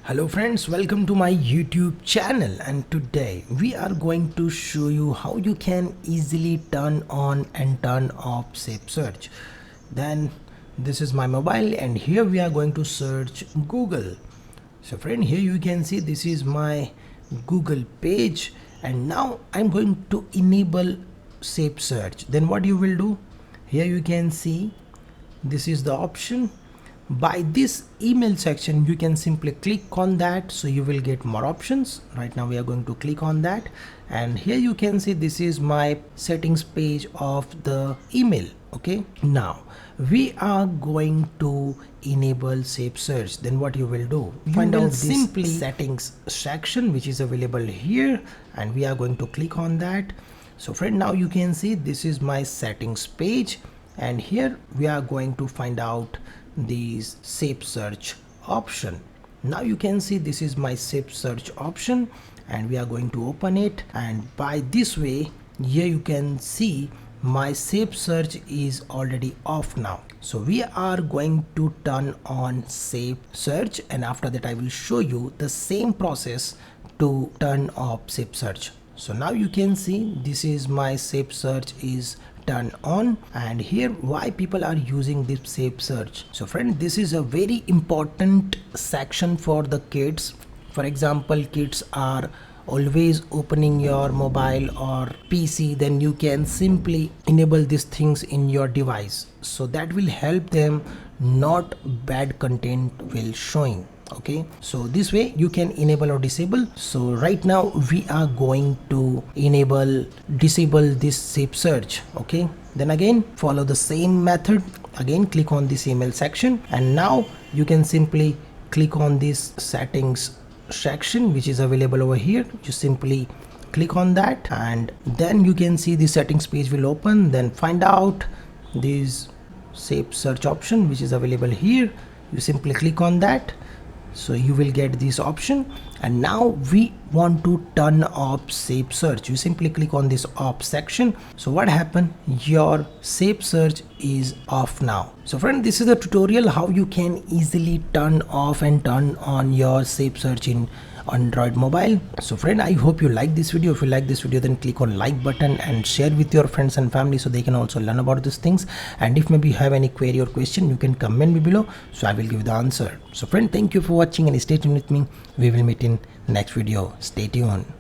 Hello friends, welcome to my YouTube channel, and today we are going to show you how you can easily turn on and turn off Safe Search. Then this is my mobile and here we are going to search Google. So friend, here you can see this is my Google page, and now I'm going to enable Safe Search. Then what you will do, here you can see this is the option. By this email section you can simply click on that, so you will get more options. Right now we are going to click on that, and here you can see this is my settings page of the email. Okay, now we are going to enable Safe Search. Then what you will do, find out simply settings section which is available here, and we are going to click on that. So friend, now you can see this is my settings page, and here we are going to find out these Safe Search option. Now you can see this is my Safe Search option, and we are going to open it, and by this way here you can see my Safe Search is already off now. So we are going to turn on Safe Search, and after that I will show you the same process to turn off Safe Search. So now you can see this is my Safe Search is turn on, and here why people are using this Safe Search. So friend, this is a very important section for the kids. For example, kids are always opening your mobile or PC, then you can simply enable these things in your device, so that will help them not bad content will showing. Okay, so this way you can enable or disable. So right now we are going to disable this Safe Search. Okay, then again follow the same method. Again click on this email section, and now you can simply click on this settings section which is available over here. You simply click on that, and then you can see the settings page will open. Then find out this Safe Search option which is available here. You simply click on that, so you will get this option. And now we want to turn off Safe Search. You simply click on this off section. So what happened, your Safe Search is off now. So friend, this is the tutorial how you can easily turn off and turn on your Safe Search in Android mobile. So friend, I hope you like this video. If you like this video, then click on like button and share with your friends and family so they can also learn about these things. And if maybe you have any query or question, you can comment me below, so I will give the answer. So friend, thank you for watching and stay tuned with me. We will meet in next video. Stay tuned.